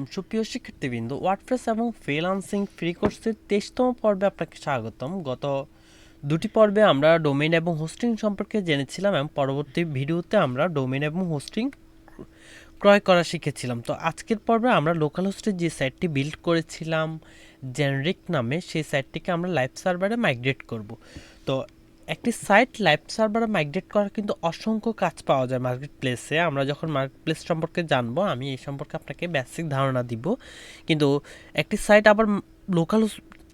আলাইকুম সুপ্রিয় শিক্ষার্থীবৃন্দ, ওয়ার্ডপ্রেস এবং ফ্রিল্যান্সিং ফ্রি কোর্সের 23তম পর্বে আপনাকে স্বাগতম। গত দুটি পর্বে আমরা ডোমেইন এবং হোস্টিং সম্পর্কে জেনেছিলাম এবং পরবর্তী ভিডিওতে আমরা ডোমেইন এবং হোস্টিং ক্রয় করা শিখেছিলাম। তো আজকের পর্বে আমরা লোকাল হোস্টের যে সাইটটি বিল্ড করেছিলাম জেনারিক নামে, সেই সাইটটিকে আমরা লাইভ সার্ভারে মাইগ্রেট করব। তো একটি সাইট লাইভ সার্ভারে মাইগ্রেট করার কিন্তু অসংখ্য কাজ পাওয়া যায় মার্কেট প্লেসে। আমরা যখন মার্কেট প্লেস সম্পর্কে জানবো, আমি এই সম্পর্কে আপনাকে বেসিক ধারণা দিব। কিন্তু একটি সাইট আবার লোকাল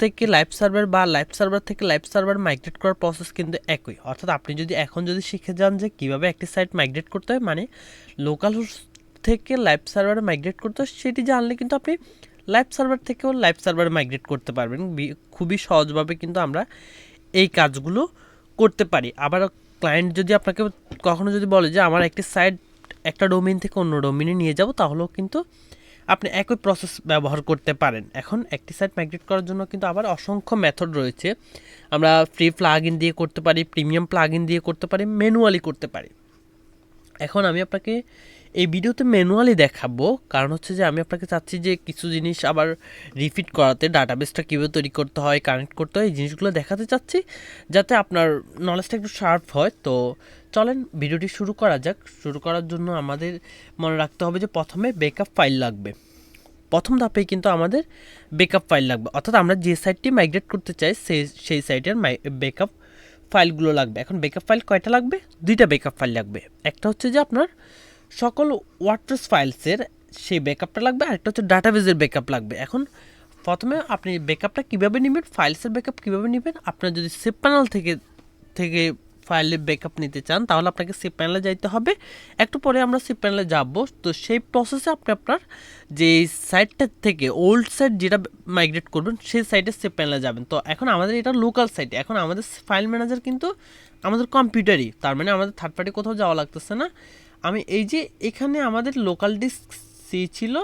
থেকে লাইভ সার্ভার বা লাইভ সার্ভার থেকে লাইভ সার্ভার মাইগ্রেট করার প্রসেস কিন্তু একই। অর্থাৎ আপনি যদি এখন শিখে যান যে কীভাবে একটি সাইট মাইগ্রেট করতে হয়, মানে লোকাল থেকে লাইভ সার্ভারে মাইগ্রেট করতে হয়, সেটি জানলে কিন্তু আপনি লাইভ সার্ভার থেকেও লাইভ সার্ভারে মাইগ্রেট করতে পারবেন। খুবই সহজভাবে কিন্তু আমরা এই কাজগুলো করতে পারি। আবার ক্লায়েন্ট যদি আপনাকে কখনো যদি বলে যে আমার একটি সাইট একটা ডোমেইন থেকে অন্য ডোমেইনে নিয়ে যাব, তাহলেও কিন্তু আপনি একই প্রসেস ব্যবহার করতে পারেন। এখন একটি সাইট মাইগ্রেট করার জন্য কিন্তু আবার অসংখ্য মেথড রয়েছে। আমরা ফ্রি প্লাগইন দিয়ে করতে পারি, প্রিমিয়াম প্লাগইন দিয়ে করতে পারি, ম্যানুয়ালি করতে পারি। এখন আমি আপনাকে এই ভিডিওতে ম্যানুয়ালি দেখাবো, কারণ হচ্ছে যে আমি আপনাকে চাচ্ছি যে কিছু জিনিস আবার রিপিট করাতে, ডাটাবেসটা কীভাবে তৈরি করতে হয়, কানেক্ট করতে হয়, এই জিনিসগুলো দেখাতে চাচ্ছি যাতে আপনার নলেজটা একটু শার্প হয়। তো চলেন ভিডিওটি শুরু করা যাক। শুরু করার জন্য আমাদের মনে রাখতে হবে যে প্রথমে ব্যাকআপ ফাইল লাগবে। প্রথম ধাপেই কিন্তু আমাদের ব্যাকআপ ফাইল লাগবে, অর্থাৎ আমরা যে সাইটটি মাইগ্রেট করতে চাই সেই সাইটের ব্যাকআপ ফাইলগুলো লাগবে। এখন ব্যাকআপ ফাইল কয়টা লাগবে? দুইটা ব্যাকআপ ফাইল লাগবে। একটা হচ্ছে যে আপনার সকল ওয়ার্ডপ্রেস ফাইলসের সেই ব্যাকআপটা লাগবে, আরেকটা হচ্ছে ডাটাবেজের ব্যাকআপ লাগবে। এখন প্রথমে আপনি ব্যাকআপটা কীভাবে নেবেন, ফাইলসের ব্যাকআপ কীভাবে নেবেন? আপনার যদি সেভ প্যানেল থেকে ফাইলের ব্যাকআপ নিতে চান, তাহলে আপনাকে সেভ প্যানেলে যাইতে হবে। একটু পরে আমরা সেভ প্যানেলে যাব। তো সেই প্রসেসে আপনি আপনার যে সাইটটা থেকে ওল্ড সাইট যেটা মাইগ্রেট করবেন, সেই সাইটের সেভ প্যানেলে যাবেন। তো এখন আমাদের এটা লোকাল সাইট, এখন আমাদের ফাইল ম্যানেজার কিন্তু আমাদের কম্পিউটারই, তার মানে আমাদের থার্ড পার্টি কোথাও যাওয়া লাগতেছে না। আমি এই যে এখানে আমাদের লোকাল ডিস্ক সি ছিল,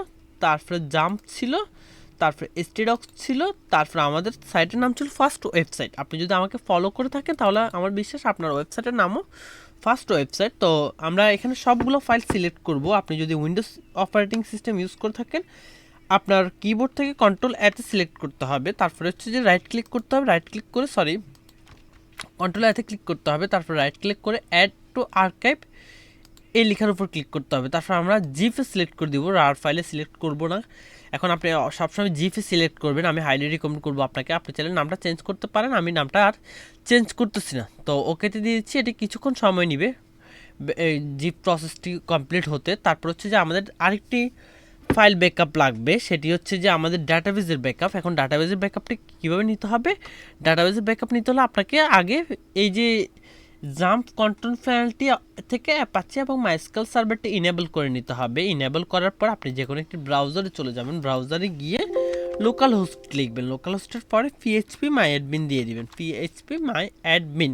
তারপরে জাম্প ছিল, তারপরে এসটিডক্স ছিল, তারপরে আমাদের সাইটের নাম ছিল ফার্স্ট ওয়েবসাইট। আপনি যদি আমাকে ফলো করে থাকেন, তাহলে আমার বিশ্বাস আপনার ওয়েবসাইটের নামও ফার্স্ট ওয়েবসাইট। তো আমরা এখানে সবগুলো ফাইল সিলেক্ট করব। আপনি যদি উইন্ডোজ অপারেটিং সিস্টেম ইউজ করে থাকেন, আপনার কিবোর্ড থেকে কন্ট্রোল-A সিলেক্ট করতে হবে। তারপরে হচ্ছে যে রাইট ক্লিক করতে হবে, কন্ট্রোল-A ক্লিক করতে হবে। তারপর রাইট ক্লিক করে অ্যাড টু আর্কাইভ এই লেখার উপর ক্লিক করতে হবে। তারপর আমরা জিপে সিলেক্ট করে দিব, রার ফাইলে সিলেক্ট করব না। এখন আপনি সবসময় জিপে সিলেক্ট করবেন, আমি হাইলি রিকমেন্ড করবো আপনাকে। আপনি চাইলে নামটা চেঞ্জ করতে পারেন, আমি নামটা আর চেঞ্জ করতেছি না। তো ওকেতে দিয়েছি, এটি কিছুক্ষণ সময় নেবে এই জিপ প্রসেসটি কমপ্লিট হতে। তারপর হচ্ছে যে আমাদের আরেকটি ফাইল ব্যাকআপ লাগবে, সেটি হচ্ছে যে আমাদের ডাটাবেজের ব্যাকআপ। এখন ডাটাবেজের ব্যাকআপটি কীভাবে নিতে হবে? ডাটাবেজের ব্যাকআপ নিতে হলে আপনাকে আগে এই যে জাম্প কন্ট্রোল প্যানেলটি থেকে অ্যাপাচি এবং মাইস্কেল সার্ভারটি ইনেবল করে নিতে হবে। ইনেবল করার পর আপনি যে কোনো একটি ব্রাউজারে চলে যাবেন, ব্রাউজারে গিয়ে লোকাল হোস্ট লিখবেন। লোকাল হোস্টের পরে পিএইচপি মাই অ্যাডমিন দিয়ে দিবেন, পিএইচপি মাই অ্যাডমিন।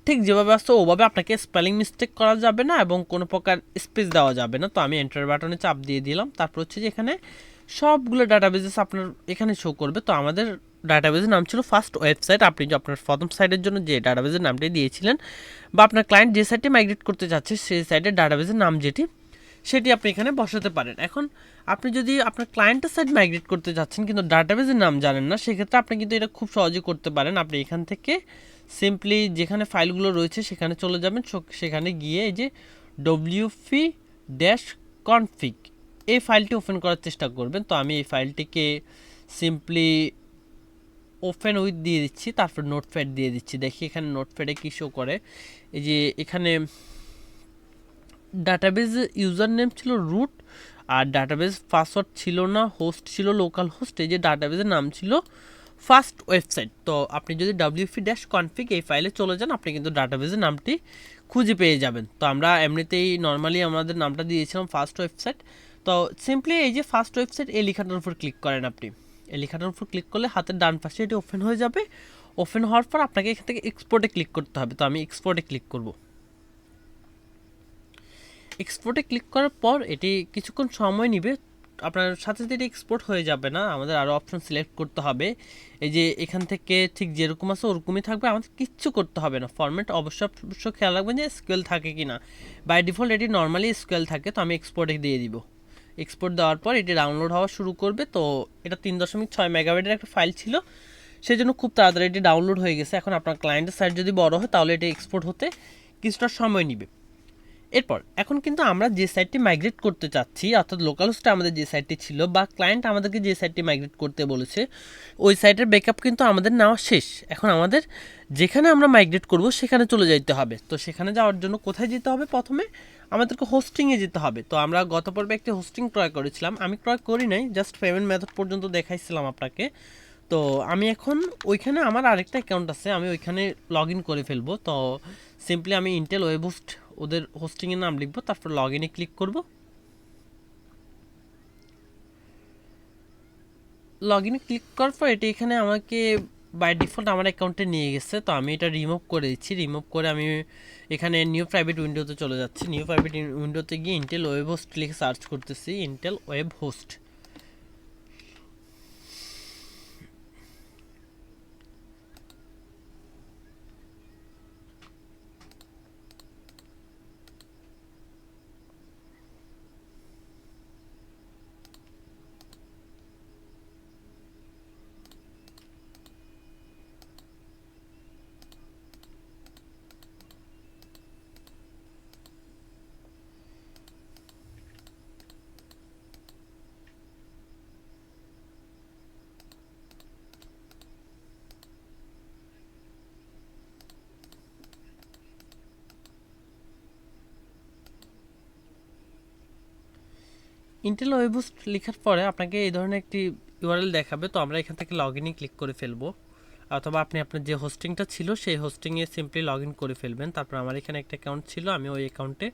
ঠিক যেভাবে আসছে ওভাবে আপনাকে স্পেলিং মিস্টেক করা যাবে না এবং কোনো প্রকার স্পেস দেওয়া যাবে না। তো আমি এন্টার বাটনে চাপ দিয়ে দিলাম। তারপর হচ্ছে যে এখানে সবগুলো ডাটাবেজেস আপনার এখানে শো করবে। তো আমাদের ডাটাবেজের নাম ছিল ফার্স্ট ওয়েবসাইট। আপনি যে আপনার প্রথম সাইটের জন্য যে ডাটাবেজের নামটি দিয়েছিলেন, বা আপনার ক্লায়েন্ট যে সাইটে মাইগ্রেট করতে চাচ্ছে সেই সাইটের ডাটাবেজের নাম যেটি, সেটি আপনি এখানে বসাতে পারেন। এখন আপনি যদি আপনার ক্লায়েন্টের সাইট মাইগ্রেট করতে চাচ্ছেন কিন্তু ডাটাবেজের নাম জানেন না, সেক্ষেত্রে আপনি কিন্তু এটা খুব সহজে করতে পারেন। আপনি এখান থেকে সিম্পলি যেখানে ফাইলগুলো রয়েছে সেখানে চলে যাবেন। সেখানে গিয়ে এই যে wp-config এই ফাইলটি ওপেন করার চেষ্টা করবেন। তো আমি এই ফাইলটিকে সিম্পলি ওপেন উইথ দিয়ে দিচ্ছি, তারপর নোটপ্যাড দিয়ে দিচ্ছি। দেখি এখানে নোটপ্যাডে কী শো করে। এই যে এখানে ডাটাবেজ ইউজার নেম ছিল রুট, আর ডাটাবেজ পাসওয়ার্ড ছিল না, হোস্ট ছিল লোকাল হোস্ট। এই যে ডাটাবেজের নাম ছিল ফার্স্ট ওয়েবসাইট। তো আপনি যদি wp-config এই ফাইলে চলে যান, আপনি কিন্তু ডাটাবেজের নামটি খুঁজে পেয়ে যাবেন। তো আমরা এমনিতেই নর্মালি আমাদের নামটা দিয়েছিলাম ফার্স্ট ওয়েবসাইট। তো সিম্পলি এই যে ফার্স্ট ওয়েবসাইট এই লেখাটার উপর ক্লিক করেন। আপনি এই লেখাটার উপর ক্লিক করলে হাতের ডান পাশে এটি ওপেন হয়ে যাবে। ওপেন হওয়ার পর আপনাকে এখান থেকে এক্সপোর্টে ক্লিক করতে হবে। তো আমি এক্সপোর্টে ক্লিক করব। এক্সপোর্টে ক্লিক করার পর এটি কিছুক্ষণ সময় নেবে, আপনার সাথে সাথে এটি এক্সপোর্ট হয়ে যাবে না, আমাদের আরও অপশন সিলেক্ট করতে হবে। এই যে এখান থেকে ঠিক যেরকম আছে ওরকমই থাকবে, আমাদের কিচ্ছু করতে হবে না। ফরম্যাট অবশ্য খেয়াল রাখবেন যে স্কেল থাকে কি না। বাই ডিফল্ট এটি নর্মালি স্কেল থাকে। তো আমি এক্সপোর্টে দিয়ে দিব। এক্সপোর্ট দেওয়ার পর এটি ডাউনলোড হওয়া শুরু করবে। তো এটা 3.6 মেগাবাইটের একটা ফাইল ছিল, সেই জন্য খুব তাড়াতাড়ি এটি ডাউনলোড হয়ে গেছে। এখন আপনার ক্লায়েন্টের সাইজ যদি বড় হয় তাহলে এটি এক্সপোর্ট হতে কিছুটা সময় নেবে। এরপর এখন কিন্তু আমরা যে সাইটটি মাইগ্রেট করতে চাচ্ছি, অর্থাৎ লোকাল হোস্টে আমাদের যে সাইটটি ছিল বা ক্লায়েন্ট আমাদেরকে যে সাইটটি মাইগ্রেট করতে বলেছে, ওই সাইটের ব্যাকআপ কিন্তু আমাদের নেওয়া শেষ। এখন আমাদের যেখানে আমরা মাইগ্রেট করব সেখানে চলে যেতে হবে। তো সেখানে যাওয়ার জন্য কোথায় যেতে হবে? প্রথমে আমাদেরকে হোস্টিংয়ে যেতে হবে। তো আমরা গত পর্বে একটি হোস্টিং ক্রয় করেছিলাম, আমি ক্রয় করি নাই, জাস্ট পেমেন্ট মেথড পর্যন্ত দেখাইছিলাম আপনাকে। তো আমি এখন ওইখানে আমার আরেকটা অ্যাকাউন্ট আছে, আমি ওইখানে লগ ইন করে ফেলবো। তো সিম্পলি আমি ইন্টেল ওয়েব হোস্ট ওদের হোস্টিংয়ের নাম লিখবো, তারপর লগ ইনে ক্লিক করব। লগ ইনে ক্লিক করার পর এটি এখানে আমাকে বাই ডিফল্ট আমার অ্যাকাউন্টে নিয়ে গেছে। তো আমি এটা রিমুভ করে দিচ্ছি। রিমুভ করে আমি এখানে নিউ প্রাইভেট উইন্ডোতে চলে যাচ্ছি। নিউ প্রাইভেট উইন্ডোতে গিয়ে ইন্টেল ওয়েব হোস্ট লিখে সার্চ করতেছি, Intel web host. Intel web host লেখার পরে আপনাকে এই ধরনের একটি ইউআরএল দেখাবে। তো আমরা এখান থেকে লগ ইনে ক্লিক করে ফেলবো, অথবা আপনি আপনার যে হোস্টিংটা ছিল সেই হোস্টিংয়ে সিম্পলি লগ ইন করে ফেলবেন। তারপর আমার এখানে একটা অ্যাকাউন্ট ছিল, আমি ওই অ্যাকাউন্টে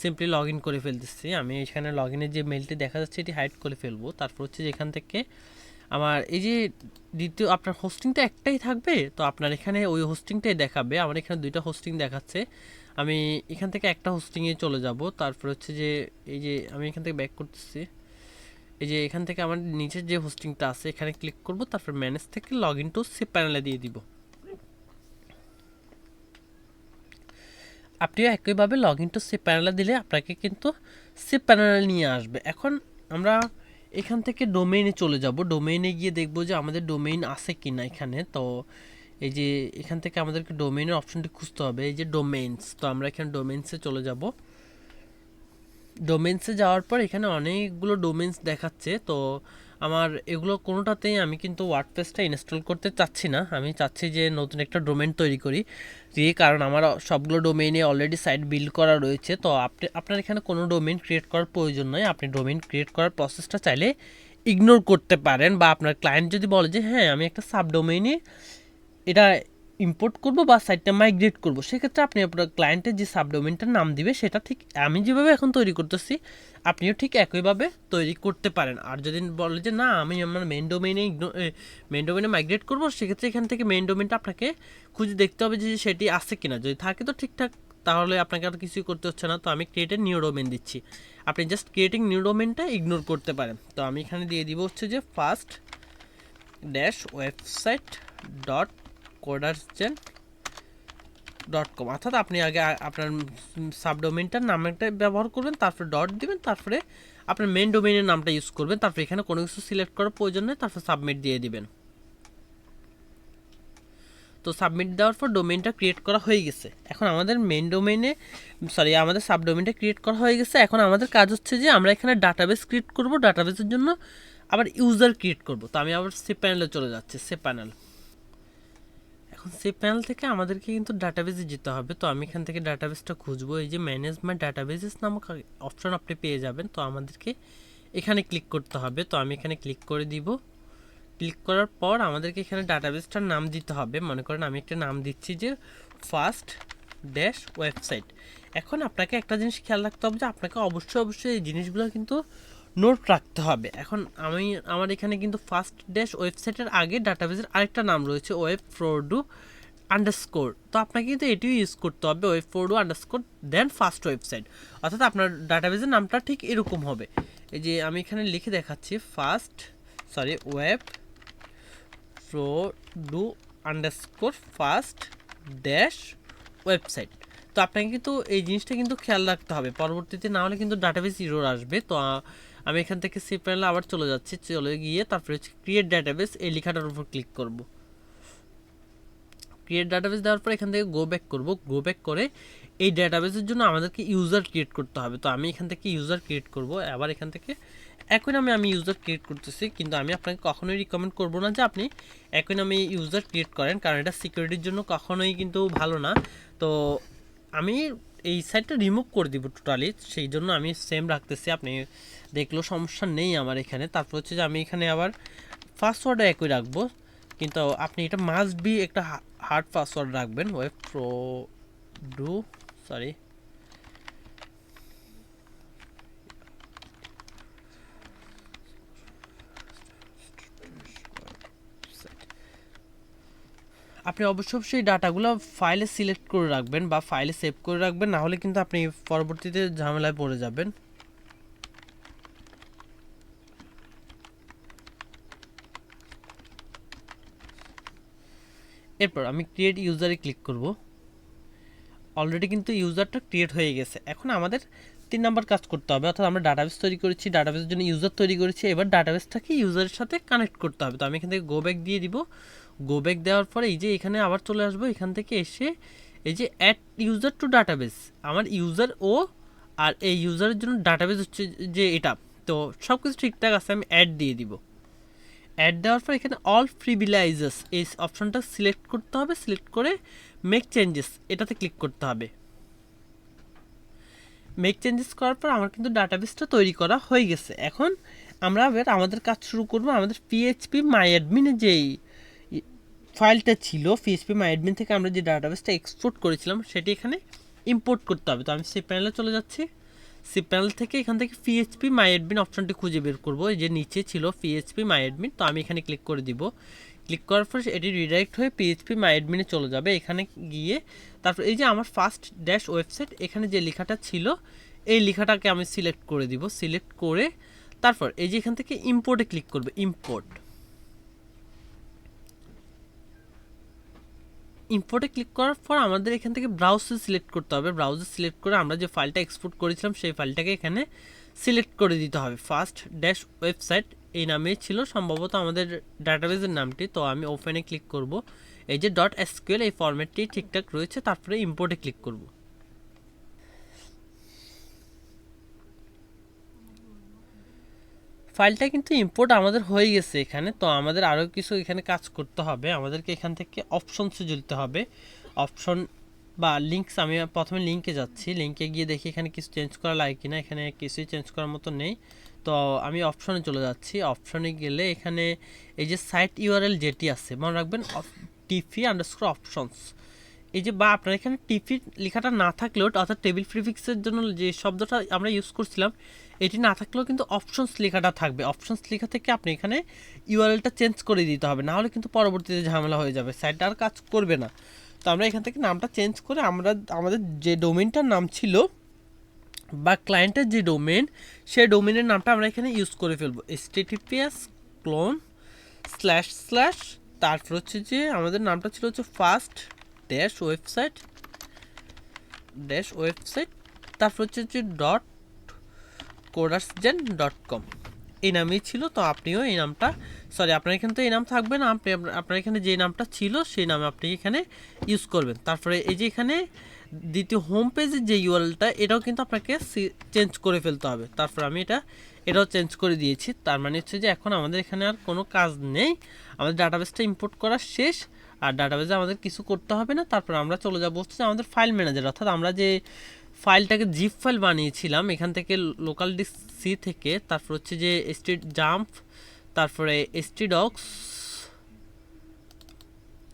সিম্পলি লগ ইন করে ফেলতেছি। আমি এখানে লগ ইনের যে মেলটি দেখা যাচ্ছে এটি হাইড করে ফেলবো। তারপর হচ্ছে যেখান থেকে আমার এই যে দ্বিতীয় আপনার হোস্টিংটা একটাই থাকবে, তো আপনার এখানে ওই হোস্টিংটাই দেখাবে। আমার এখানে দুইটা হোস্টিং দেখাচ্ছে, আমি এখান থেকে একটা হোস্টিংয়ে চলে যাব। তারপর হচ্ছে যে এই যে আমি এখান থেকে ব্যাক করতেছি, এই যে এখান থেকে আমার নিচের যে হোস্টিংটা আছে এখানে ক্লিক করব। তারপর ম্যানেজ থেকে লগ ইন টু সিপ প্যানেলে দিয়ে দিব। আপনিও একইভাবে লগ ইন টু সিপ প্যানেলে দিলে আপনাকে কিন্তু সিপ প্যানেলে নিয়ে আসবে। এখন আমরা এখান থেকে ডোমেইনে চলে যাব। ডোমেইনে গিয়ে দেখব যে আমাদের ডোমেইন আছে কি না এখানে। তো এই যে এখান থেকে আমাদেরকে ডোমেইনের অপশনটি খুঁজতে হবে, এই যে ডোমেইনস। তো আমরা এখানে ডোমেইনসে চলে যাব। ডোমেইনসে যাওয়ার পর এখানে অনেকগুলো ডোমেইনস দেখাচ্ছে। তো আমার এগুলো কোনোটাতেই আমি কিন্তু ওয়ার্ডপ্রেসটা ইনস্টল করতে চাচ্ছি না, আমি চাচ্ছি যে নতুন একটা ডোমেইন তৈরি করি। দিয়ে কারণ আমার সবগুলো ডোমেইনে অলরেডি সাইট বিল্ড করা রয়েছে। তো আপনার এখানে কোনো ডোমেইন ক্রিয়েট করার প্রয়োজন নয়, আপনি ডোমেইন ক্রিয়েট করার প্রসেসটা চাইলে ইগনোর করতে পারেন। বা আপনার ক্লায়েন্ট যদি বলে যে হ্যাঁ আমি একটা সাব ডোমেইনে এটা ইম্পোর্ট করব বা সাইটটা মাইগ্রেট করব, সেক্ষেত্রে আপনি আপনার ক্লায়েন্টের যে সাবডোমেনটার নাম দিবে সেটা ঠিক আমি যেভাবে এখন তৈরি করতেছি আপনিও ঠিক একইভাবে তৈরি করতে পারেন। আর যদি বলে যে না আমি আমার মেন ডোমেনে মাইগ্রেট করব, সেক্ষেত্রে এখান থেকে মেন ডোমেনটা আপনাকে খুঁজে দেখতে হবে যে সেটি আছে কিনা। যদি থাকে তো ঠিকঠাক, তাহলে আপনাকে আর কিছুই করতে হচ্ছে না। তো আমি ক্রিয়েটেড নিউ ডোমেন দিচ্ছি, আপনি জাস্ট ক্রিয়েটিং নিউ ডোমেনটা ইগনোর করতে পারেন। তো আমি এখানে দিয়ে দিব হচ্ছে যে first dash website dot codersgen dot com, অর্থাৎ আপনি আগে আপনার সাবডোমেনটার নামটা ব্যবহার করবেন, তারপরে ডট দিবেন, তারপরে আপনার মেন ডোমেইনের নামটা ইউজ করবেন। তারপরে এখানে কোনো কিছু সিলেক্ট করার প্রয়োজন নেই, তারপর সাবমিট দিয়ে দিবেন। তো সাবমিট দেওয়ার পর ডোমেইনটা ক্রিয়েট করা হয়ে গেছে। এখন আমাদের মেন ডোমেইনে আমাদের সাবডোমেইনটা ক্রিয়েট করা হয়ে গেছে। এখন আমাদের কাজ হচ্ছে যে আমরা এখানে ডাটাবেস ক্রিয়েট করব, ডাটাবেসের জন্য আবার ইউজার ক্রিয়েট করব। তো আমি আবার সে প্যানেলে চলে যাচ্ছি, সে প্যানেল। এখন সেই প্যানেল থেকে আমাদেরকে কিন্তু ডাটাবেসে যেতে হবে। তো আমি এখান থেকে ডাটাবেসটা খুঁজবো, এই যে ম্যানেজ মাই ডাটাবেসেস নামক অপশন আপনি পেয়ে যাবেন। তো আমাদেরকে এখানে ক্লিক করতে হবে। তো আমি এখানে ক্লিক করে দিব। ক্লিক করার পর আমাদেরকে এখানে ডাটাবেসটার নাম দিতে হবে। মনে করেন আমি একটা নাম দিচ্ছি যে ফার্স্ট ড্যাশ ওয়েবসাইট। এখন আপনাকে একটা জিনিস খেয়াল রাখতে হবে যে আপনাকে অবশ্যই এই জিনিসগুলো কিন্তু নোট রাখতে হবে। এখন আমার এখানে কিন্তু ফার্স্ট ড্যাশ ওয়েবসাইটের আগে ডাটাবেসের আরেকটা নাম রয়েছে ওয়েব ফোরডু আন্ডারস্কোর। তো আপনাকে কিন্তু এটিও ইউজ করতে হবে, ওয়েব ফোরডু আন্ডারস্কোর দেন ফার্স্ট ওয়েবসাইট, অর্থাৎ আপনার ডাটাবেসের নামটা ঠিক এরকম হবে। এই যে আমি এখানে লিখে দেখাচ্ছি ওয়েব ফোরডু আন্ডারস্কোর ফার্স্ট ড্যাশ ওয়েবসাইট। তো আপনাকে কিন্তু এই জিনিসটা কিন্তু খেয়াল রাখতে হবে, পরবর্তীতে না হলে কিন্তু ডাটাবেস এরর আসবে। তো আমি এখান থেকে সি প্যানেলে আবার চলে যাচ্ছি, চলে গিয়ে তারপরে হচ্ছে ক্রিয়েট ডাটাবেস এই লেখাটার উপর ক্লিক করব। ক্রিয়েট ডাটাবেস দেওয়ার পর এখান থেকে গো ব্যাক করব। গো ব্যাক করে এই ডাটাবেসের জন্য আমাদেরকে ইউজার ক্রিয়েট করতে হবে। তো আমি এখান থেকে ইউজার ক্রিয়েট করব। আবার এখান থেকে একই নামে আমি ইউজার ক্রিয়েট করতেছি, কিন্তু আমি আপনাকে কখনোই রিকমেন্ড করব না যে আপনি একই নামে ইউজার ক্রিয়েট করেন, কারণ এটা সিকিউরিটির জন্য কখনোই কিন্তু ভালো না। তো আমি এই সাইটটা রিমুভ করে দিব টোটালি, সেই জন্য আমি সেম রাখতেছি, আপনি দেখলেও সমস্যা নেই আমার এখানে। তারপর হচ্ছে যে আমি এখানে আবার পাসওয়ার্ডও একই রাখবো, কিন্তু আপনি এটা মাস্ট বি একটা হার্ড পাসওয়ার্ড রাখবেন। ওয়েব প্রো ডু সরি আপনি অবশ্যই ডাটাগুলো ফাইলে সিলেক্ট করে রাখবেন বা ফাইলে সেভ করে রাখবেন, না হলে কিন্তু আপনি পরবর্তীতে ঝামেলায় পড়ে যাবেন। এরপর আমি ক্রিয়েট ইউজারে ক্লিক করব। অলরেডি কিন্তু ইউজারটা ক্রিয়েট হয়ে গেছে। এখন আমাদের 3 নাম্বার কাজ করতে হবে, অর্থাৎ আমরা ডাটাবেস তৈরি করেছি, ডাটাবেসের জন্য ইউজার তৈরি করেছি, এবার ডাটাবেসটাকে ইউজারের সাথে কানেক্ট করতে হবে। তো আমি এখান থেকে গো ব্যাক দিয়ে দিব। গো ব্যাক দেওয়ার পরে এই যে এখানে আবার চলে আসবো, এখান থেকে এসে এই যে অ্যাড ইউজার টু ডাটাবেস, আমার ইউজার ও আর এই ইউজারের জন্য ডাটাবেস হচ্ছে যে এটা, তো সব কিছু ঠিকঠাক আছে, আমি অ্যাড দিয়ে দিব। অ্যাড দেওয়ার পর এখানে অল প্রিভিলাইজেস এই অপশনটা সিলেক্ট করতে হবে, সিলেক্ট করে মেক চেঞ্জেস এটাতে ক্লিক করতে হবে। মেক চেঞ্জেস করার পর আমার কিন্তু ডাটাবেসটা তৈরি করা হয়ে গেছে। এখন আমরা এবার আমাদের কাজ শুরু করব। আমাদের পিএইচপি মাই অ্যাডমিনে যেই ফাইলটা ছিল, পিএইচপি মাই অ্যাডমিন থেকে আমরা যে ডাটাবেসটা এক্সপোর্ট করেছিলাম সেটি এখানে ইম্পোর্ট করতে হবে। তো আমি সি প্যানেলে চলে যাচ্ছি। সি প্যানেল থেকে এখান থেকে পিএইচপি মাই অ্যাডমিন অপশনটি খুঁজে বের করব। এই যে নিচে ছিল পিএইচপি মাই অ্যাডমিন, তো আমি এখানে ক্লিক করে দিব। ক্লিক করার পর এটি রিডাইরেক্ট হয়ে পিএইচপি মাই অ্যাডমিনে চলে যাবে। এখানে গিয়ে তারপর এই যে আমার ফার্স্ট ড্যাশ ওয়েবসাইট, এখানে যে লেখাটা ছিল এই লেখাটাকে আমি সিলেক্ট করে দিব। সিলেক্ট করে তারপর এই যে এখান থেকে ইম্পোর্টে ক্লিক করবে। ইম্পোর্টে ক্লিক করার পর আমাদের এখান থেকে ব্রাউজার সিলেক্ট করতে হবে। ব্রাউজার সিলেক্ট করে আমরা যে ফাইলটা এক্সপোর্ট করেছিলাম সেই ফাইলটাকে এখানে সিলেক্ট করে দিতে হবে। ফার্স্ট ড্যাশ ওয়েবসাইট এই নামেই ছিল সম্ভবত আমাদের ডাটাবেসের নামটি। তো আমি ওপেনে ক্লিক করব। এই যে ডট এসকিউএল এই ফরম্যাটটি ঠিকঠাক রয়েছে, তারপরে ইম্পোর্টে ক্লিক করব। ফাইলটা কিন্তু ইম্পোর্ট আমাদের হয়ে গেছে এখানে। তো আমাদের আরও কিছু এখানে কাজ করতে হবে। আমাদেরকে এখান থেকে অপশনসে যেতে হবে। অপশন বা লিঙ্কস, আমি প্রথমে লিঙ্কে যাচ্ছি। লিঙ্কে গিয়ে দেখি এখানে কিছু চেঞ্জ করা লাগে কিনা। এখানে কিছুই চেঞ্জ করার মতো নেই। তো আমি অপশনে চলে যাচ্ছি। অপশনে গেলে এখানে এই যে সাইট ইউআরএল যেটি আছে, মনে রাখবেন TP_options, এই যে বা আপনার এখানে টিপি লেখাটা না থাকলেও, অর্থাৎ টেবিল প্রিফিক্সের জন্য যে শব্দটা আমরা ইউজ করছিলাম এটি না থাকলেও কিন্তু অপশনস লেখাটা থাকবে। অপশনস লেখা থেকে আপনি এখানে ইউআরএলটা চেঞ্জ করে দিতে হবে, না হলে কিন্তু পরবর্তীতে ঝামেলা হয়ে যাবে, সাইটটা আর কাজ করবে না। তো আমরা এখান থেকে নামটা চেঞ্জ করে আমরা আমাদের যে ডোমেইনটার নাম ছিল বা ক্লায়েন্টের যে ডোমেইন, সেই ডোমেইনের নামটা আমরা এখানে ইউজ করে ফেলবো। https:// তারপর হচ্ছে যে আমাদের নামটা ছিল হচ্ছে ফার্স্ট ড্যাশ ওয়েবসাইট তারপর হচ্ছে যে .codersgen.com এই নামেই ছিল। তো আপনিও এই নামটা, সরি আপনার এখানে তো এই নাম থাকবে না, আপনি আপনার এখানে যে নামটা ছিল সেই নামে আপনি এখানে ইউজ করবেন। তারপরে এই যে এখানে দ্বিতীয় হোম পেজের যে ইউআরএলটা এটাও কিন্তু আপনাকে চেঞ্জ করে ফেলতে হবে। তারপর আমি এটাও চেঞ্জ করে দিয়েছি। তার মানে হচ্ছে যে এখন আমাদের এখানে আর কোনো কাজ নেই, আমাদের ডাটাবেসটা ইম্পোর্ট করা শেষ, আর ডাটাবেসে আমাদের কিছু করতে হবে না। তারপর আমরা চলে যাবো হচ্ছে আমাদের ফাইল ম্যানেজার, অর্থাৎ আমরা যে ফাইলটাকে জিপ ফাইল বানিয়েছিলাম এখান থেকে লোকাল ডিস্ক সি থেকে, তারপর হচ্ছে যে জাম্প, তারপরে ডক্স,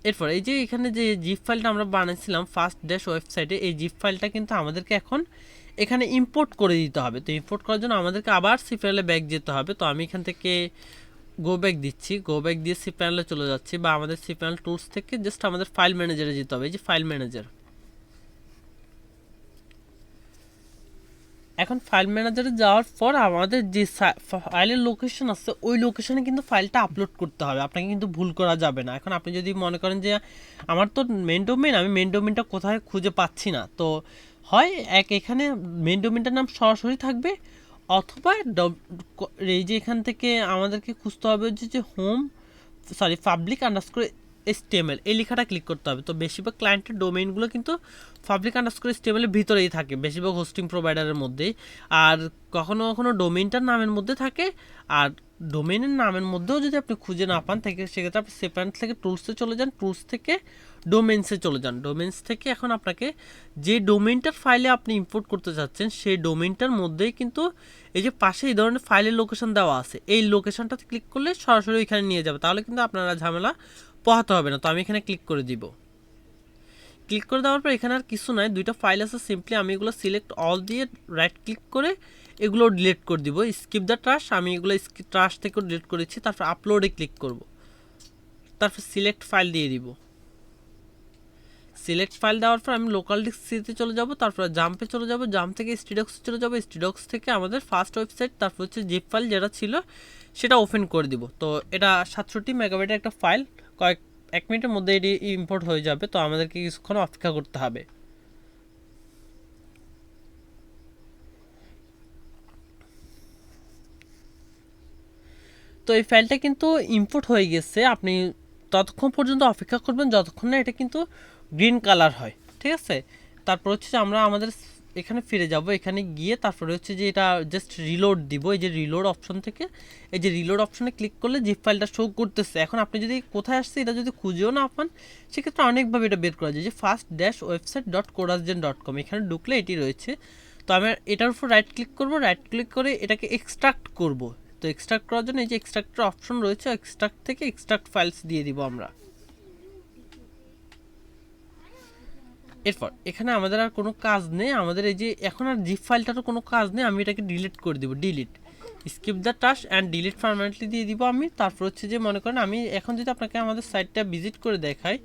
এরপর এই যে এখানে যে জিপ ফাইলটা আমরা বানিয়েছিলাম ফার্স্ট ড্যাশ ওয়েবসাইটে, এই জিপ ফাইলটা কিন্তু আমাদেরকে এখন এখানে ইম্পোর্ট করে দিতে হবে। তো ইম্পোর্ট করার জন্য আমাদেরকে আবার সি প্যানেলে ব্যাক যেতে হবে। তো আমি এখান থেকে গো ব্যাক দিচ্ছি, গো ব্যাক দিয়ে সি প্যানেলে চলে যাচ্ছি, বা আমাদের সি প্যানেল টুলস থেকে জাস্ট আমাদের ফাইল ম্যানেজারে যেতে হবে। এই যে ফাইল ম্যানেজার, এখন ফাইল ম্যানেজারে যাওয়ার পর আমাদের যে ফাইলের লোকেশন আছে ওই লোকেশনে কিন্তু ফাইলটা আপলোড করতে হবে, আপনাকে কিন্তু ভুল করা যাবে না। এখন আপনি যদি মনে করেন যে আমার তো মেন ডোমেইন, আমি মেন ডোমেইনটা কোথায় খুঁজে পাচ্ছি না, তো হয় এখানে মেন ডোমেইনটার নাম সরাসরি থাকবে, অথবা এই যে এখান থেকে আমাদেরকে খুঁজতে হবে যে হোম পাবলিক আন্ডারস্কোর HTML এই লেখাটা ক্লিক করতে হবে। তো বেশিরভাগ ক্লায়েন্টের ডোমেইনগুলো কিন্তু পাবলিক আন্ডারস্কোর HTML এর ভিতরেই থাকে বেশিরভাগ হোস্টিং প্রোভাইডারের মধ্যেই। আর কখনো কখনো ডোমেইনটার নামের মধ্যে থাকে। আর ডোমেইনের নামের মধ্যেও যদি আপনি খুঁজে না পান থেকে সেক্ষেত্রে আপনি সেপারেন্ট থেকে টুলসে চলে যান, টুলস থেকে ডোমেইনসে চলে যান। ডোমেইনস থেকে এখন আপনাকে যে ডোমেইনটার ফাইলে আপনি ইম্পোর্ট করতে চাচ্ছেন সেই ডোমেইনটার মধ্যেই কিন্তু এই যে পাশে এই ধরনের ফাইলের লোকেশন দেওয়া আছে, এই লোকেশনটাতে ক্লিক করলে সরাসরি ওইখানে নিয়ে যাবে, তাহলে কিন্তু আপনারা ঝামেলা পোহাতে হবে না। তো আমি এখানে ক্লিক করে দিব। ক্লিক করে দেওয়ার পর এখানে আর কিছু নয়, দুইটা ফাইল আছে, সিম্পলি আমি এগুলো সিলেক্ট অল দিয়ে রাইট ক্লিক করে এগুলো ডিলিট করে দিব। স্কিপ দ্য ট্রাশ, আমি এগুলো ট্রাশ থেকে ডিলিট করেছি। তারপর আপলোডে ক্লিক করব, তারপর সিলেক্ট ফাইল দিয়ে দিব। সিলেক্ট ফাইল দেওয়ার পর আমি লোকাল ডিস্ক সিতে চলে যাব, তারপর জাম্পে চলে যাব, জাম্প থেকে স্টিডক্সে চলে যাব, স্টিডক্স থেকে আমাদের ফার্স্ট ওয়েবসাইট, তারপর হচ্ছে জিপ ফাইল যেটা ছিল সেটা ওপেন করে দিব। তো এটা 67 মেগাবাইটের একটা ফাইল, এক মিনিটের মধ্যে এটি ইম্পোর্ট হয়ে যাবে। তো আমাদেরকে কিছুক্ষণ অপেক্ষা করতে হবে। তো এই ফাইলটা কিন্তু ইম্পোর্ট হয়ে গেছে। আপনি ততক্ষণ পর্যন্ত অপেক্ষা করবেন যতক্ষণ না এটা কিন্তু গ্রিন কালার হয়, ঠিক আছে। তারপর হচ্ছে যে আমরা আমাদের এখানে ফিরে যাব, এখানে গিয়ে তারপরে হচ্ছে যে এটা জাস্ট রিলোড দিব। এই যে রিলোড অপশন থেকে এই যে রিলোড অপশনে ক্লিক করলে জিপ ফাইলটা শো করতেছে। এখন আপনি যদি কোথায় আসছে এটা যদি খুঁজেও না পান সেক্ষেত্রে অনেকভাবে এটা বের করা যায়, যে first-website.corazgen.com এখানে ঢুকলে এটি রয়েছে। তো আমি এটার উপর রাইট ক্লিক করব, রাইট ক্লিক করে এটাকে এক্সট্রাক্ট করব। তো এক্সট্রাক্ট করার জন্য এই যে এক্সট্রাক্টর অপশন রয়েছে, এক্সট্রাক্ট থেকে এক্সট্রাক্ট ফাইলস দিয়ে দিব আমরা। এরপর এখানে আমাদের আর কোনো কাজ নেই, আমাদের এই যে এখন আর জিপ ফাইলটারও কোনো কাজ নেই, আমি এটাকে ডিলিট করে দিব। Delete, skip the task and delete permanently দিয়ে দিব আমি। তারপর হচ্ছে যে মনে করেন আমি এখন যদি আপনাকে আমাদের সাইটটা ভিজিট করে দেখাই,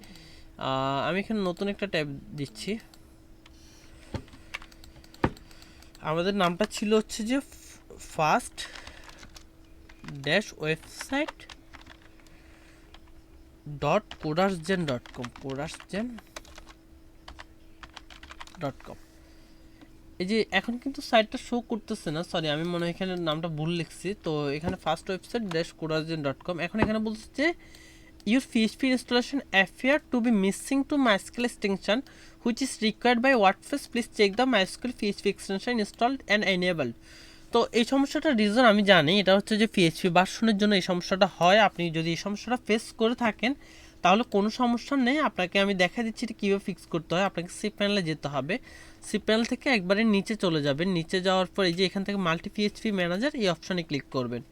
আমি এখানে নতুন একটা ট্যাব দিচ্ছি। আমাদের নামটা ছিল হচ্ছে যে first-website.corazgen.com corazgen.com। এই যে এখন কিন্তু সাইটটা শো করতেছে না, সরি আমি মনে হয় এখানে নামটা ভুল লিখছি। তো এখানে ফার্স্ট ওয়েবসাইট corazgen.com। এখন এখানে বলছে যে your PHP installation appear to be missing to MySQL extension which is required by WordPress, please check the MySQL PHP extension installed and enabled। তো এই সমস্যাটার রিজন আমি জানি, এটা হচ্ছে যে PHP ভার্সনের জন্য এই সমস্যাটা হয়। আপনি যদি এই সমস্যাটা ফেস করে থাকেন তাহলে কোনো সমস্যা নেই, আপনাকে আমি দেখা দিচ্ছি এটা কীভাবে ফিক্স করতে হয়। আপনাকে সি প্যানেলে যেতে হবে, সি প্যানেল থেকে একবারে নিচে চলে যাবেন, নিচে যাওয়ার পর এই যে এখান থেকে মাল্টি PHP ম্যানেজার এই অপশানে ক্লিক করবেন।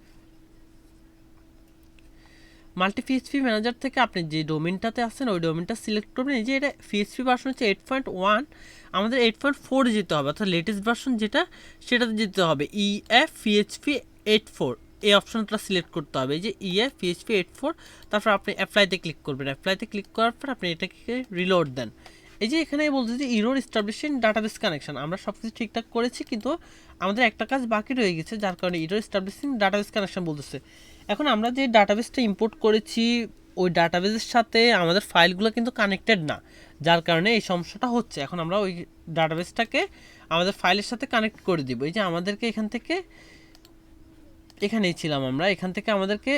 মাল্টি PHP ম্যানেজার থেকে আপনি যে ডোমেনটাতে আছেন ওই ডোমেনটা সিলেক্ট করবেন। এই যে এটা PHP ভার্সন হচ্ছে 8.1, আমাদের 8.4 যেতে হবে, অর্থাৎ লেটেস্ট ভার্সন যেটা সেটাতে যেতে হবে। EF PHP 84 এই অপশনটা সিলেক্ট করতে হবে, এই যে EF PHP 84। তারপর আপনি অ্যাপ্লাইতে ক্লিক করবেন, অ্যাপ্লাইতে ক্লিক করার পর আপনি এটাকে রিলোড দেন। এই যে এখানে বলতে যে ইরোর এস্টাবলিশিং ডাটাবেস কানেকশন, আমরা সব কিছু ঠিকঠাক করেছি কিন্তু আমাদের একটা কাজ বাকি রয়ে গেছে, যার কারণে ইরোর এস্টাবলিশিং ডাটাবেস কানেকশন বলতেছে। এখন আমরা যে ডাটাবেসটা ইম্পোর্ট করেছি ওই ডাটাবেসের সাথে আমাদের ফাইলগুলো কিন্তু কানেক্টেড না, যার কারণে এই সমস্যাটা হচ্ছে। এখন আমরা ওই ডাটাবেসটাকে আমাদের ফাইলের সাথে কানেক্ট করে দিব। এই যে আমাদেরকে এখান থেকে এখানেই ছিলাম আমরা, এখান থেকে আমাদেরকে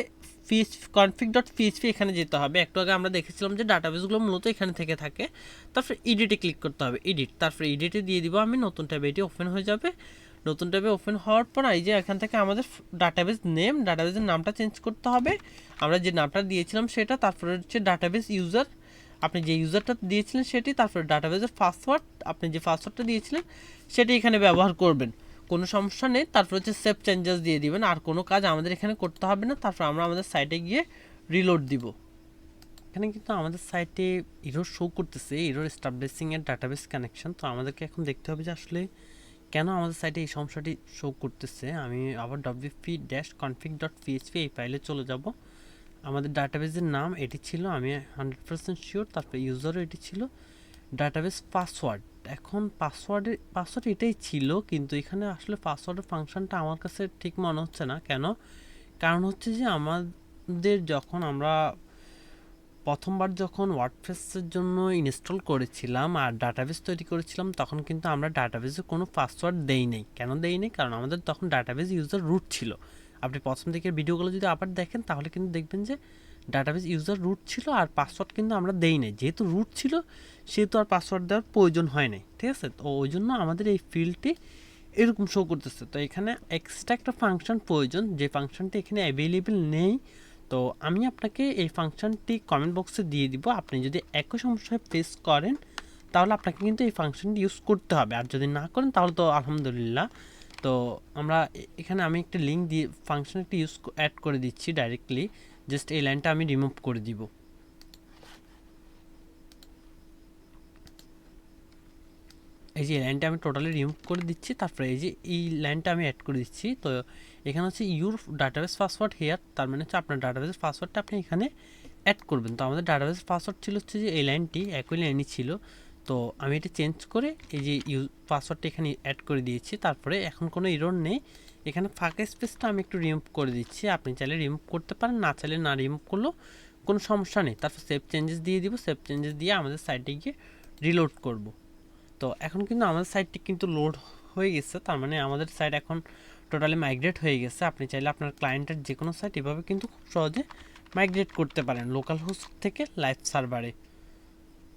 config.php এখানে যেতে হবে। একটু আগে আমরা দেখেছিলাম যে ডাটাবেসগুলো মূলত এখানে থেকে থাকে। তারপর এডিটে ক্লিক করতে হবে, এডিট, তারপর এডিটে দিয়ে দিব আমি, নতুন ট্যাবে এটি ওপেন হয়ে যাবে। নতুন ট্যাবে ওপেন হওয়ার পর এই যে এখান থেকে আমাদের ডাটাবেস নেম, ডাটাবেসের নামটা চেঞ্জ করতে হবে, আমরা যে নামটা দিয়েছিলাম সেটা। তারপরে হচ্ছে ডাটাবেস ইউজার, আপনি যে ইউজারটা দিয়েছিলেন সেটি, তারপরে ডাটাবেসের পাসওয়ার্ড, আপনি যে পাসওয়ার্ডটা দিয়েছিলেন সেটি এখানে ব্যবহার করবেন, কোনো সমস্যা নেই। তারপর হচ্ছে সেভ চেঞ্জেস দিয়ে দিবেন, আর কোনো কাজ আমাদের এখানে করতে হবে না। তারপর আমরা আমাদের সাইটে গিয়ে রিলোড দিব। এখানে কিন্তু আমাদের সাইটে এরর শো করতেছে, এরর এস্টাবলিশিং এর ডাটাবেস কানেকশন। তো আমাদেরকে এখন দেখতে হবে যে আসলে কেন আমাদের সাইটে এই সমস্যাটি শো করতেছে। আমি আবার wp-config.php এই ফাইলে চলে যাব। আমাদের ডাটাবেসের নাম এটি ছিল, আমি 100% শিওর। তারপরে ইউজারও এটি ছিল, ডাটাবেস পাসওয়ার্ড, এখন পাসওয়ার্ড এটাই ছিল, কিন্তু এখানে আসলে পাসওয়ার্ডের ফাংশনটা আমার কাছে ঠিক মনে হচ্ছে না। কেন? কারণ হচ্ছে যে আমাদের যখন আমরা প্রথমবার যখন ওয়ার্ডপ্রেসের জন্য ইনস্টল করেছিলাম আর ডাটাবেস তৈরি করেছিলাম তখন কিন্তু আমরা ডাটাবেসে কোনো পাসওয়ার্ড দেই নাই। কেন দেই নাই? কারণ আমাদের তখন ডাটাবেস ইউজার রুট ছিল। আপনি প্রথম দিকের ভিডিওগুলো যদি আবার দেখেন তাহলে কিন্তু দেখবেন যে ডাটাবেস ইউজার রুট ছিল আর পাসওয়ার্ড কিন্তু আমরা দেই নাই। যেহেতু রুট ছিল সেহেতু আর পাসওয়ার্ড দেওয়ার প্রয়োজন হয় নাই, ঠিক আছে? তো ওই জন্য আমাদের এই ফিল্ডটি এরকম শো করতেছে। তো এখানে এক্সট্রা একটা ফাংশন প্রয়োজন, যে ফাংশনটি এখানে অ্যাভেলেবেল নেই। তো আমি আপনাকে এই ফাংশনটি কমেন্ট বক্সে দিয়ে দিব। আপনি যদি একই সমস্যায় ফেস করেন তাহলে আপনাকে কিন্তু এই ফাংশনটি ইউজ করতে হবে, আর যদি না করেন তাহলে তো আলহামদুলিল্লাহ। তো আমরা এখানে আমি একটা লিঙ্ক দিয়ে ফাংশনটি অ্যাড করে দিচ্ছি ডাইরেক্টলি। জাস্ট এই লাইনটা আমি রিমুভ করে দিব। এই যে লাইনটা আমি টোটালি রিমুভ করে দিচ্ছি, তারপরে এই যে এই লাইনটা আমি অ্যাড করে দিচ্ছি। তো এখানে হচ্ছে ইউর ডাটাবেস পাসওয়ার্ড হেয়ার, তার মানে হচ্ছে আপনার ডাটাবেসের পাসওয়ার্ডটা আপনি এখানে অ্যাড করবেন। তো আমাদের ডাটাবেসের পাসওয়ার্ড ছিল হচ্ছে যে এই লাইনটি, একই লাইনই ছিল। তো আমি এটা চেঞ্জ করে এই যে পাসওয়ার্ডটা এখানে অ্যাড করে দিয়েছি। তারপরে এখন কোনো এরর নেই, এখানে ফাঁকা স্পেসটা আমি একটু রিমুভ করে দিচ্ছি। আপনি চাইলে রিমুভ করতে পারেন, না চাইলে না রিমুভ করলেও কোনো সমস্যা নেই। তারপর সেভ চেঞ্জেস দিয়ে দিব। সেভ চেঞ্জেস দিয়ে আমাদের সাইটে গিয়ে রিলোড করব। তো এখন কিন্তু আমাদের সাইটটি কিন্তু লোড হয়ে গেছে, তার মানে আমাদের সাইট এখন টোটালি মাইগ্রেট হয়ে গেছে। আপনি চাইলে আপনার ক্লায়েন্টের যে কোনো সাইট এভাবে কিন্তু খুব সহজে মাইগ্রেট করতে পারেন লোকাল হোস্ট থেকে লাইভ সার্ভারে।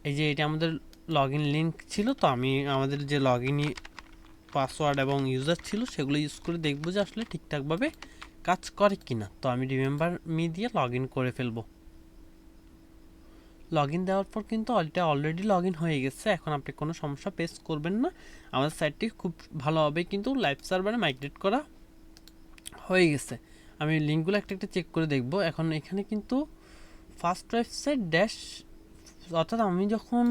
এই যে এটা আমাদের লগ ইন লিঙ্ক ছিল, তো আমি আমাদের যে লগ ইন পাসওয়ার্ড এবং ইউজার ছিল সেগুলো ইউজ করে দেখবো যে আসলে ঠিকঠাকভাবে কাজ করে কিনা। তো আমি রিমেম্বার মি দিয়ে লগ ইন করে ফেলবো। লগ ইন দেওয়ার পর কিন্তু এটা অলরেডি লগ ইন হয়ে গেছে। এখন আপনি কোনো সমস্যা ফেস করবেন না, আমাদের সাইটটি খুব ভালোভাবে কিন্তু লাইভ সার্ভারে মাইগ্রেট করা হয়ে গেছে। আমি লিঙ্কগুলো একটা একটা চেক করে দেখব। এখন এখানে কিন্তু ফার্স্ট ওয়েবসাইট ড্যাশ, অর্থাৎ আমি যখন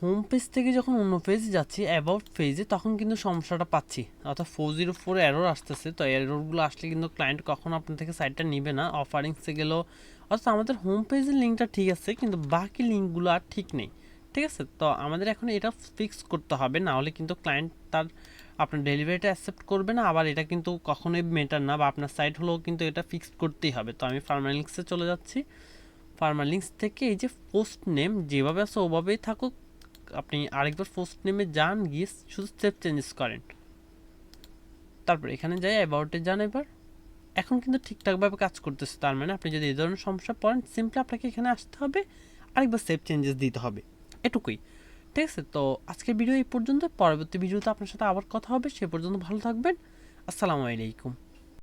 হোম পেজ থেকে যখন অন্য পেজে যাচ্ছি অ্যাবাউট পেজে, তখন কিন্তু সমস্যাটা পাচ্ছি, অর্থাৎ 404 এরর আসতেছে। তো এররগুলো আসলে কিন্তু ক্লায়েন্ট কখনো আপনার থেকে সাইটটা নিবে না। অফারিংসে গেলেও, অর্থাৎ আমাদের হোম পেজের লিঙ্কটা ঠিক আছে কিন্তু বাকি লিঙ্কগুলো আর ঠিক নেই, ঠিক আছে? তো আমাদের এখন এটা ফিক্স করতে হবে, না হলে কিন্তু ক্লায়েন্ট তার আপনার ডেলিভারিটা অ্যাকসেপ্ট করবে না। আবার এটা কিন্তু কখনোই মেটার না, বা আপনার সাইট হলেও কিন্তু এটা ফিক্স করতেই হবে। তো আমি ফার্মালিংসে চলে যাচ্ছি। ফার্মালিংস থেকে এই যে পোস্ট নেম যেভাবে আছে ওভাবেই থাকুক, আপনি আরেকবার পোস্ট নেমে যান, গিয়ে শুধু সেভ চেঞ্জেস করেন। তারপর এখানে যাই অ্যাবাউটে যান। এবার এখন কিন্তু ঠিকঠাকভাবে কাজ করতেছে। তার মানে আপনি যদি এই ধরনের সমস্যা পড়েন, সিম্পলি আপনাকে এখানে আসতে হবে, আরেকবার সেভ চেঞ্জেস দিতে হবে, এটুকুই, ঠিক আছে? তো আজকের ভিডিও এই পর্যন্ত। পরবর্তী ভিডিওতে আপনার সাথে আবার কথা হবে। সে পর্যন্ত ভালো থাকবেন। আসসালামু আলাইকুম।